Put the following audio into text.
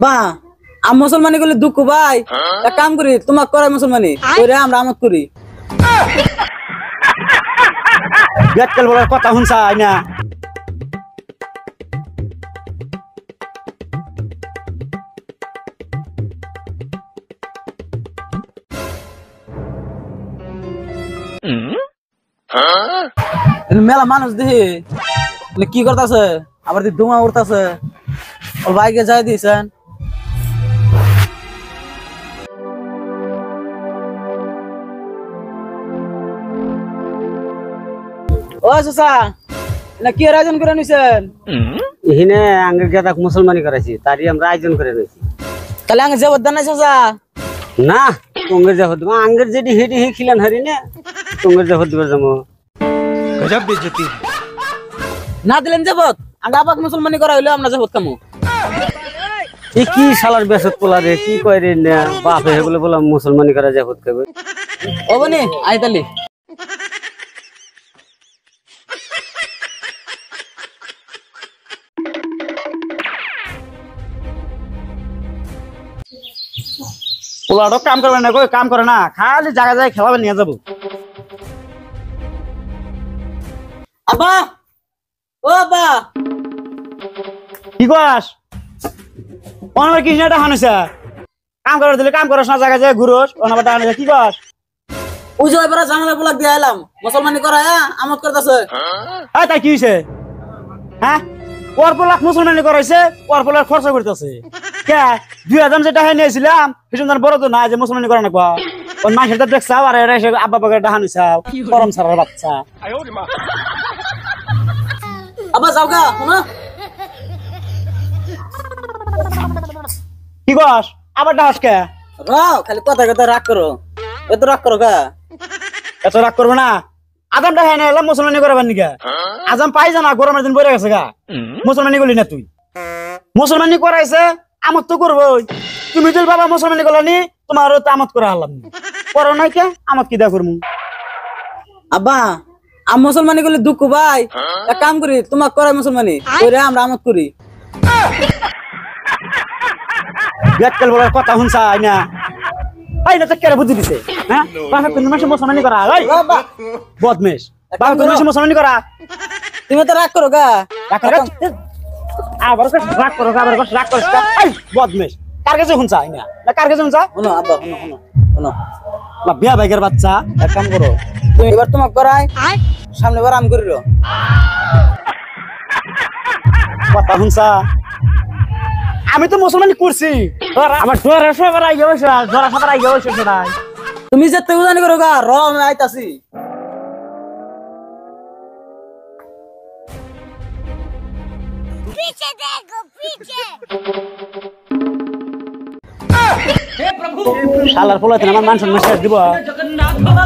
বা মুসলমানি করলে দুঃখ ভাই এক কাম করি তোমাক করাই মুসলমানি করে আমরা আমত করি বেটকেল বলার কথা শুনছা না মেলা মানুষ দেখি কি করতেছে আবার ধোঁয়া উঠতেছে ওর বাইকে যাই দিয়েছেন ও চাচা না কি আয়োজন করে নিছেন এখানে আঙ্গের গেদাক মুসলমানি করেছি তারই আমরা আয়োজন করে নিয়েছি তাহলে আঙ্গে যাবো না চাচা না তোমার যাবো আঙ্গের যেটি হেঁটে হে খিলান হারি না তোমার যাবো দিবার যাবো গজব বেজতি না দিলেন যাবত আগে আপাক মুসলমানি করা হইলো আমরা যাবত কামু এই কি শালার বেসত পোলা রে কি কয় রে না বাপে হেগুলো বললাম মুসলমানি করা যাবত কবে ও বনি আইতালি পোলাটা কাম করবে না কই কাম করে না খালি জায়গা জায়গায় খেলাবে নিয়ে যাবো আব্বা ও আব্বা কি কস অনার কৃষ্ণটা হানুছে কাম করে দিলে কাম করস না জায়গা জায়গায় ঘুরোস অনাবারটা হানুছে কি কস ওই যে এবার জানালা পোলাক দিয়ে আইলাম মুসলমানি করা আমত করতেছে তাই কি হয়েছে হ্যাঁ ওর পোলাক মুসলমানি করাইছে ওর পোলার খরচা করতেছে কে 2000 যেটা হয়ে নিয়েছিলাম সেটা বড় তো না যে মুসলমানি করা না কোয়া ওর মাসের দেখছাও আর এরা এসে আব্বা বাগের ডাহান চাও গরম ছাড়ার বাচ্চা আব্বা যাও গা শোনো কি কস আবার ডাহাস কে রাও খালি কথা কথা রাগ করো এত রাগ করো গা এত রাগ করবে না আজামটা হ্যাঁ এলাম মুসলমানি করাবার নিকা আজাম পাই জানা গরমের দিন বইরে গেছে গা মুসলমানি করলি না তুই মুসলমানি করাইছে আমত তো করবোই তুমি যদি বাবা মুসলমানি করলানি তোমার তো আমত করে হারলাম করো নাই কে আমত কি দা করমু আব্বা মুসলমানি করলে দুঃখ ভাই এক কাম করি তোমাক করাই মুসলমানি করে আমরা আমত করি বেটকেল বলার কথা শুনছা না এই না তো কেরে বুদ্ধি দিছে হ্যাঁ বাপে কোন মাসে মুসলমানি করা এই বদমেশ বাপে কোন মাসে মুসলমানি করা তুমি তো রাগ করো গা রাগ করো আবার রাগ করো আবার রাগ করছ এই বদমেশ কার কাছে শুনছা না কার কাছে শুনছা শোনো আব্বা শোনো শোনো শোনো না বিয়া বাইকের বাচ্চা এক কাম করো তুমি এবার তোমাক করাই সামনে বার আম করিল কথা শুনছা আমি তো মুসলমানি করছি আমার জোরে সবার আগে বসে জোরা সবার আগে বসে নাই তুমি যেতে উজানি করো গা র আমি আইতাছি पीछे देखो पीछे শালার পোলাতে আমার মান সম্মান শেষ দিব জগন্নাথ বাবা